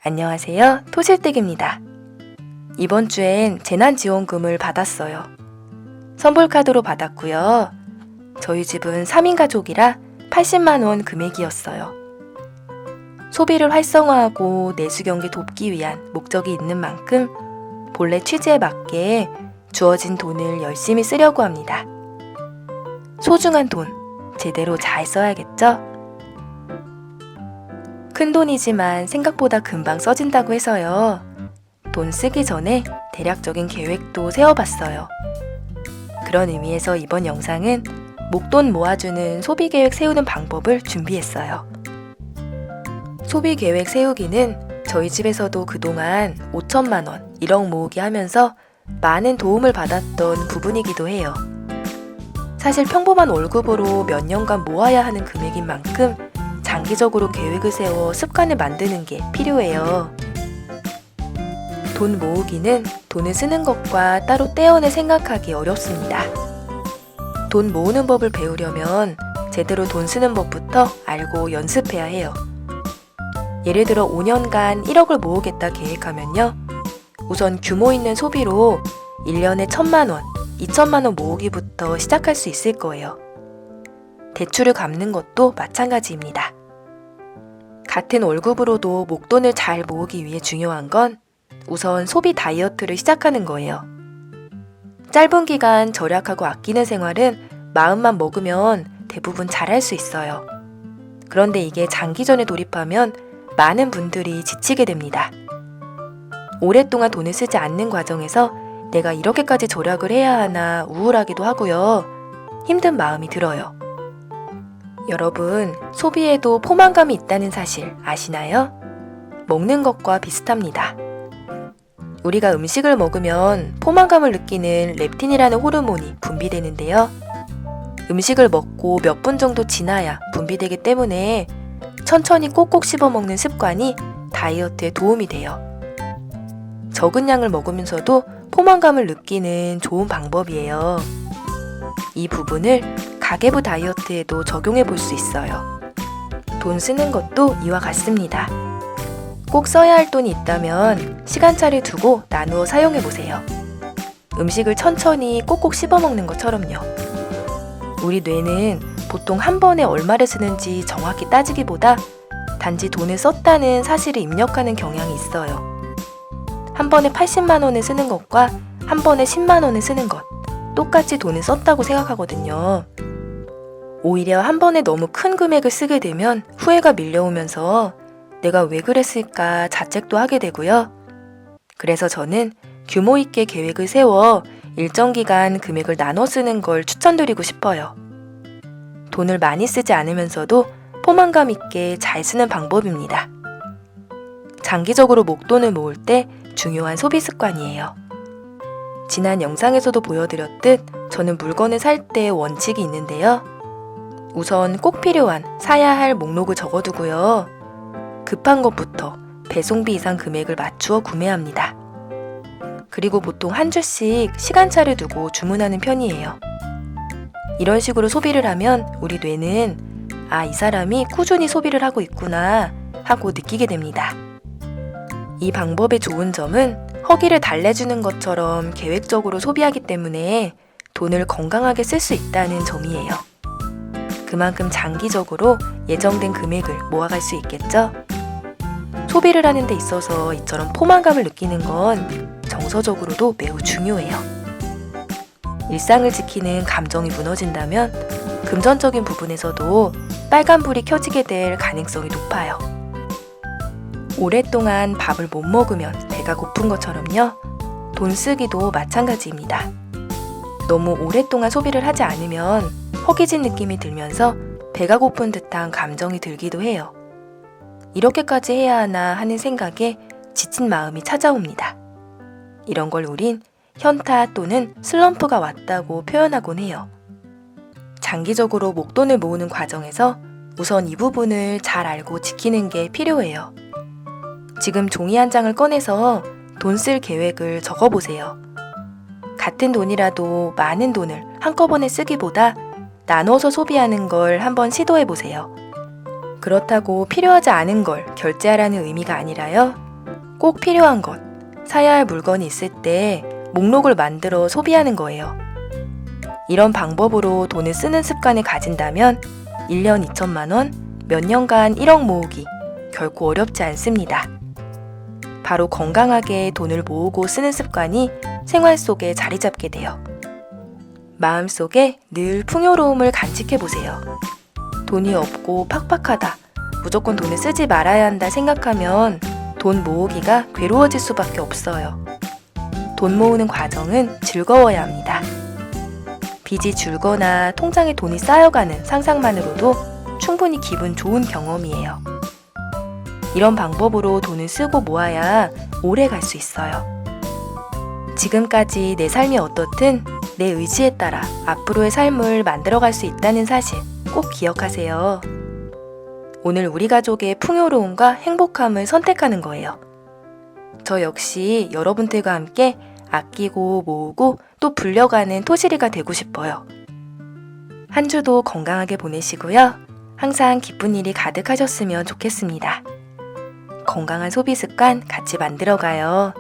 안녕하세요. 토실댁입니다. 이번 주엔 재난지원금을 받았어요. 선불카드로 받았고요. 저희 집은 3인 가족이라 80만 원 금액이었어요. 소비를 활성화하고 내수 경기 돕기 위한 목적이 있는 만큼 본래 취지에 맞게 주어진 돈을 열심히 쓰려고 합니다. 소중한 돈, 제대로 잘 써야겠죠? 큰 돈이지만 생각보다 금방 써진다고 해서요. 돈 쓰기 전에 대략적인 계획도 세워봤어요. 그런 의미에서 이번 영상은 목돈 모아주는 소비계획 세우는 방법을 준비했어요. 소비계획 세우기는 저희 집에서도 그동안 5천만 원, 1억 모으기 하면서 많은 도움을 받았던 부분이기도 해요. 사실 평범한 월급으로 몇 년간 모아야 하는 금액인 만큼 장기적으로 계획을 세워 습관을 만드는 게 필요해요. 돈 모으기는 돈을 쓰는 것과 따로 떼어내 생각하기 어렵습니다. 돈 모으는 법을 배우려면 제대로 돈 쓰는 법부터 알고 연습해야 해요. 예를 들어 5년간 1억을 모으겠다 계획하면요. 우선 규모 있는 소비로 1년에 1,000만 원, 2,000만 원 모으기부터 시작할 수 있을 거예요. 대출을 갚는 것도 마찬가지입니다. 같은 월급으로도 목돈을 잘 모으기 위해 중요한 건 우선 소비 다이어트를 시작하는 거예요. 짧은 기간 절약하고 아끼는 생활은 마음만 먹으면 대부분 잘할 수 있어요. 그런데 이게 장기전에 돌입하면 많은 분들이 지치게 됩니다. 오랫동안 돈을 쓰지 않는 과정에서 내가 이렇게까지 절약을 해야 하나 우울하기도 하고요. 힘든 마음이 들어요. 여러분, 소비에도 포만감이 있다는 사실 아시나요? 먹는 것과 비슷합니다. 우리가 음식을 먹으면 포만감을 느끼는 렙틴이라는 호르몬이 분비되는데요. 음식을 먹고 몇 분 정도 지나야 분비되기 때문에 천천히 꼭꼭 씹어 먹는 습관이 다이어트에 도움이 돼요. 적은 양을 먹으면서도 포만감을 느끼는 좋은 방법이에요. 이 부분을 가계부 다이어트에도 적용해 볼 수 있어요. 돈 쓰는 것도 이와 같습니다. 꼭 써야 할 돈이 있다면 시간차를 두고 나누어 사용해 보세요. 음식을 천천히 꼭꼭 씹어 먹는 것처럼요. 우리 뇌는 보통 한 번에 얼마를 쓰는지 정확히 따지기보다 단지 돈을 썼다는 사실을 입력하는 경향이 있어요. 한 번에 80만 원을 쓰는 것과 한 번에 10만 원을 쓰는 것, 똑같이 돈을 썼다고 생각하거든요. 오히려 한 번에 너무 큰 금액을 쓰게 되면 후회가 밀려오면서 내가 왜 그랬을까 자책도 하게 되고요. 그래서 저는 규모 있게 계획을 세워 일정 기간 금액을 나눠 쓰는 걸 추천드리고 싶어요. 돈을 많이 쓰지 않으면서도 포만감 있게 잘 쓰는 방법입니다. 장기적으로 목돈을 모을 때 중요한 소비 습관이에요. 지난 영상에서도 보여드렸듯 저는 물건을 살 때 원칙이 있는데요. 우선 꼭 필요한 사야 할 목록을 적어두고요. 급한 것부터 배송비 이상 금액을 맞추어 구매합니다. 그리고 보통 한 주씩 시간차를 두고 주문하는 편이에요. 이런 식으로 소비를 하면 우리 뇌는 이 사람이 꾸준히 소비를 하고 있구나 하고 느끼게 됩니다. 이 방법의 좋은 점은 허기를 달래주는 것처럼 계획적으로 소비하기 때문에 돈을 건강하게 쓸 수 있다는 점이에요. 그만큼 장기적으로 예정된 금액을 모아갈 수 있겠죠? 소비를 하는 데 있어서 이처럼 포만감을 느끼는 건 정서적으로도 매우 중요해요. 일상을 지키는 감정이 무너진다면 금전적인 부분에서도 빨간불이 켜지게 될 가능성이 높아요. 오랫동안 밥을 못 먹으면 배가 고픈 것처럼요. 돈 쓰기도 마찬가지입니다. 너무 오랫동안 소비를 하지 않으면 허기진 느낌이 들면서 배가 고픈 듯한 감정이 들기도 해요. 이렇게까지 해야 하나 하는 생각에 지친 마음이 찾아옵니다. 이런 걸 우린 현타 또는 슬럼프가 왔다고 표현하곤 해요. 장기적으로 목돈을 모으는 과정에서 우선 이 부분을 잘 알고 지키는 게 필요해요. 지금 종이 한 장을 꺼내서 돈 쓸 계획을 적어보세요. 같은 돈이라도 많은 돈을 한꺼번에 쓰기보다 나눠서 소비하는 걸 한번 시도해보세요. 그렇다고 필요하지 않은 걸 결제하라는 의미가 아니라요. 꼭 필요한 것, 사야 할 물건이 있을 때 목록을 만들어 소비하는 거예요. 이런 방법으로 돈을 쓰는 습관을 가진다면 1년 2천만 원, 몇 년간 1억 모으기 결코 어렵지 않습니다. 바로 건강하게 돈을 모으고 쓰는 습관이 생활 속에 자리 잡게 돼요. 마음속에 늘 풍요로움을 간직해 보세요. 돈이 없고 팍팍하다, 무조건 돈을 쓰지 말아야 한다 생각하면 돈 모으기가 괴로워질 수밖에 없어요. 돈 모으는 과정은 즐거워야 합니다. 빚이 줄거나 통장에 돈이 쌓여가는 상상만으로도 충분히 기분 좋은 경험이에요. 이런 방법으로 돈을 쓰고 모아야 오래 갈 수 있어요. 지금까지 내 삶이 어떻든 내 의지에 따라 앞으로의 삶을 만들어갈 수 있다는 사실 꼭 기억하세요. 오늘 우리 가족의 풍요로움과 행복함을 선택하는 거예요. 저 역시 여러분들과 함께 아끼고 모으고 또 불려가는 토시리가 되고 싶어요. 한 주도 건강하게 보내시고요. 항상 기쁜 일이 가득하셨으면 좋겠습니다. 건강한 소비 습관 같이 만들어가요.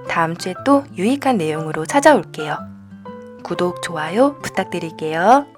다음 주에 또 유익한 내용으로 찾아올게요. 구독, 좋아요 부탁드릴게요.